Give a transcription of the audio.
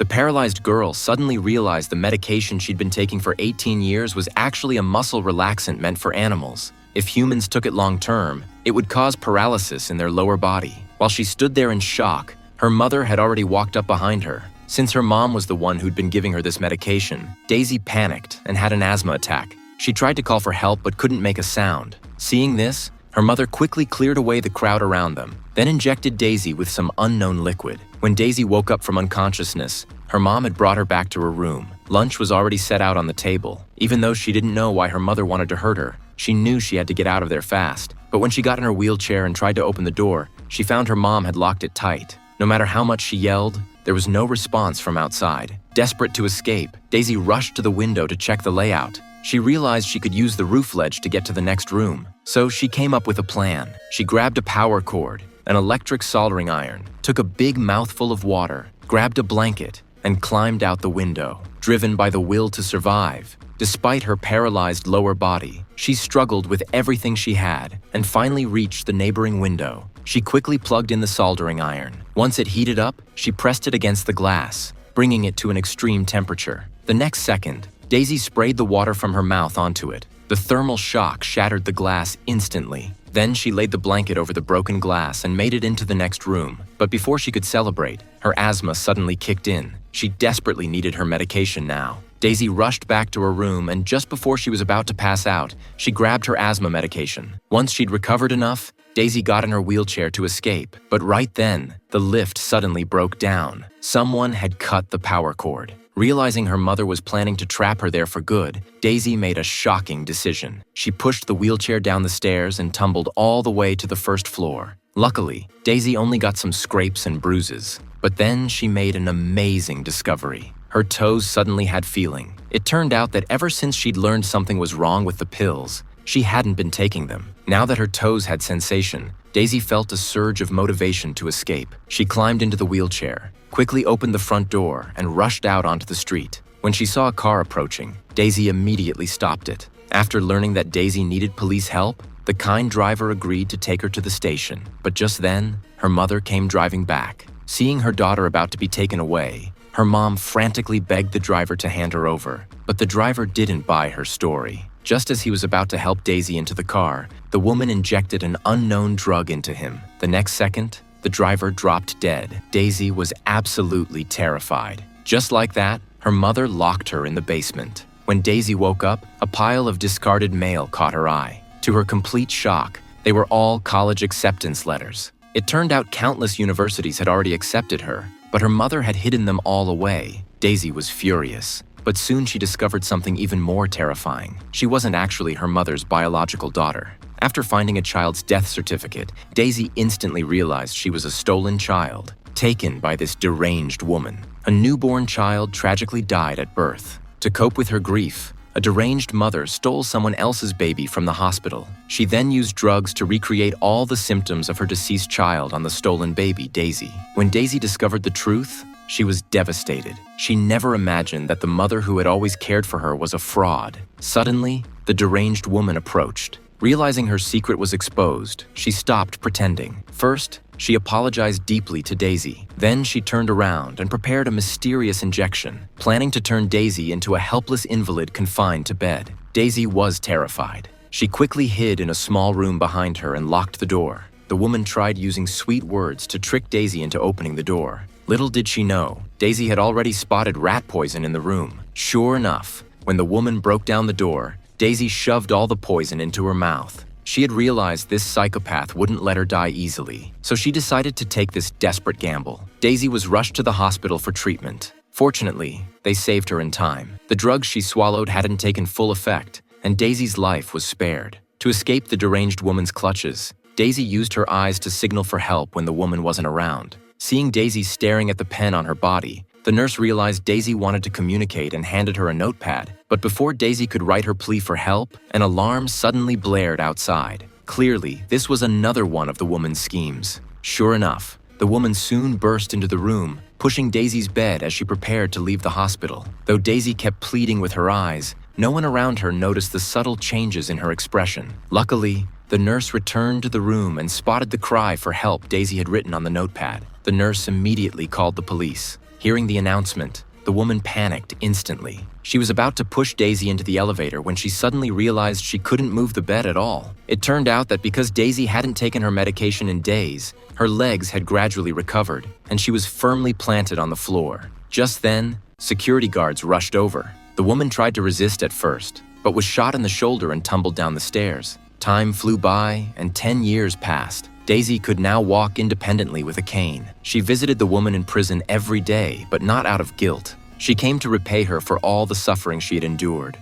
The paralyzed girl suddenly realized the medication she'd been taking for 18 years was actually a muscle relaxant meant for animals. If humans took it long-term, it would cause paralysis in their lower body. While she stood there in shock, her mother had already walked up behind her. Since her mom was the one who'd been giving her this medication, Daisy panicked and had an asthma attack. She tried to call for help but couldn't make a sound. Seeing this, her mother quickly cleared away the crowd around them, then injected Daisy with some unknown liquid. When Daisy woke up from unconsciousness, her mom had brought her back to her room. Lunch was already set out on the table. Even though she didn't know why her mother wanted to hurt her, she knew she had to get out of there fast. But when she got in her wheelchair and tried to open the door, she found her mom had locked it tight. No matter how much she yelled, there was no response from outside. Desperate to escape, Daisy rushed to the window to check the layout. She realized she could use the roof ledge to get to the next room. So she came up with a plan. She grabbed a power cord, an electric soldering iron, took a big mouthful of water, grabbed a blanket, and climbed out the window, driven by the will to survive. Despite her paralyzed lower body, she struggled with everything she had and finally reached the neighboring window. She quickly plugged in the soldering iron. Once it heated up, she pressed it against the glass, bringing it to an extreme temperature. The next second, Daisy sprayed the water from her mouth onto it. The thermal shock shattered the glass instantly. Then she laid the blanket over the broken glass and made it into the next room. But before she could celebrate, her asthma suddenly kicked in. She desperately needed her medication now. Daisy rushed back to her room, and just before she was about to pass out, she grabbed her asthma medication. Once she'd recovered enough, Daisy got in her wheelchair to escape. But right then, the lift suddenly broke down. Someone had cut the power cord. Realizing her mother was planning to trap her there for good, Daisy made a shocking decision. She pushed the wheelchair down the stairs and tumbled all the way to the first floor. Luckily, Daisy only got some scrapes and bruises. But then she made an amazing discovery. Her toes suddenly had feeling. It turned out that ever since she'd learned something was wrong with the pills, she hadn't been taking them. Now that her toes had sensation, Daisy felt a surge of motivation to escape. She climbed into the wheelchair, quickly opened the front door, and rushed out onto the street. When she saw a car approaching, Daisy immediately stopped it. After learning that Daisy needed police help, the kind driver agreed to take her to the station. But just then, her mother came driving back. Seeing her daughter about to be taken away, her mom frantically begged the driver to hand her over. But the driver didn't buy her story. Just as he was about to help Daisy into the car, the woman injected an unknown drug into him. The next second, the driver dropped dead. Daisy was absolutely terrified. Just like that, her mother locked her in the basement. When Daisy woke up, a pile of discarded mail caught her eye. To her complete shock, they were all college acceptance letters. It turned out countless universities had already accepted her, but her mother had hidden them all away. Daisy was furious. But soon she discovered something even more terrifying. She wasn't actually her mother's biological daughter. After finding a child's death certificate, Daisy instantly realized she was a stolen child, taken by this deranged woman. A newborn child tragically died at birth. To cope with her grief, a deranged mother stole someone else's baby from the hospital. She then used drugs to recreate all the symptoms of her deceased child on the stolen baby, Daisy. When Daisy discovered the truth, she was devastated. She never imagined that the mother who had always cared for her was a fraud. Suddenly, the deranged woman approached. Realizing her secret was exposed, she stopped pretending. First, she apologized deeply to Daisy. Then she turned around and prepared a mysterious injection, planning to turn Daisy into a helpless invalid confined to bed. Daisy was terrified. She quickly hid in a small room behind her and locked the door. The woman tried using sweet words to trick Daisy into opening the door. Little did she know, Daisy had already spotted rat poison in the room. Sure enough, when the woman broke down the door, Daisy shoved all the poison into her mouth. She had realized this psychopath wouldn't let her die easily, so she decided to take this desperate gamble. Daisy was rushed to the hospital for treatment. Fortunately, they saved her in time. The drugs she swallowed hadn't taken full effect, and Daisy's life was spared. To escape the deranged woman's clutches, Daisy used her eyes to signal for help when the woman wasn't around. Seeing Daisy staring at the pen on her body, the nurse realized Daisy wanted to communicate and handed her a notepad. But before Daisy could write her plea for help, an alarm suddenly blared outside. Clearly, this was another one of the woman's schemes. Sure enough, the woman soon burst into the room, pushing Daisy's bed as she prepared to leave the hospital. Though Daisy kept pleading with her eyes, no one around her noticed the subtle changes in her expression. Luckily, the nurse returned to the room and spotted the cry for help Daisy had written on the notepad. The nurse immediately called the police. Hearing the announcement, the woman panicked instantly. She was about to push Daisy into the elevator when she suddenly realized she couldn't move the bed at all. It turned out that because Daisy hadn't taken her medication in days, her legs had gradually recovered, and she was firmly planted on the floor. Just then, security guards rushed over. The woman tried to resist at first, but was shot in the shoulder and tumbled down the stairs. Time flew by, and 10 years passed. Daisy could now walk independently with a cane. She visited the woman in prison every day, but not out of guilt. She came to repay her for all the suffering she had endured.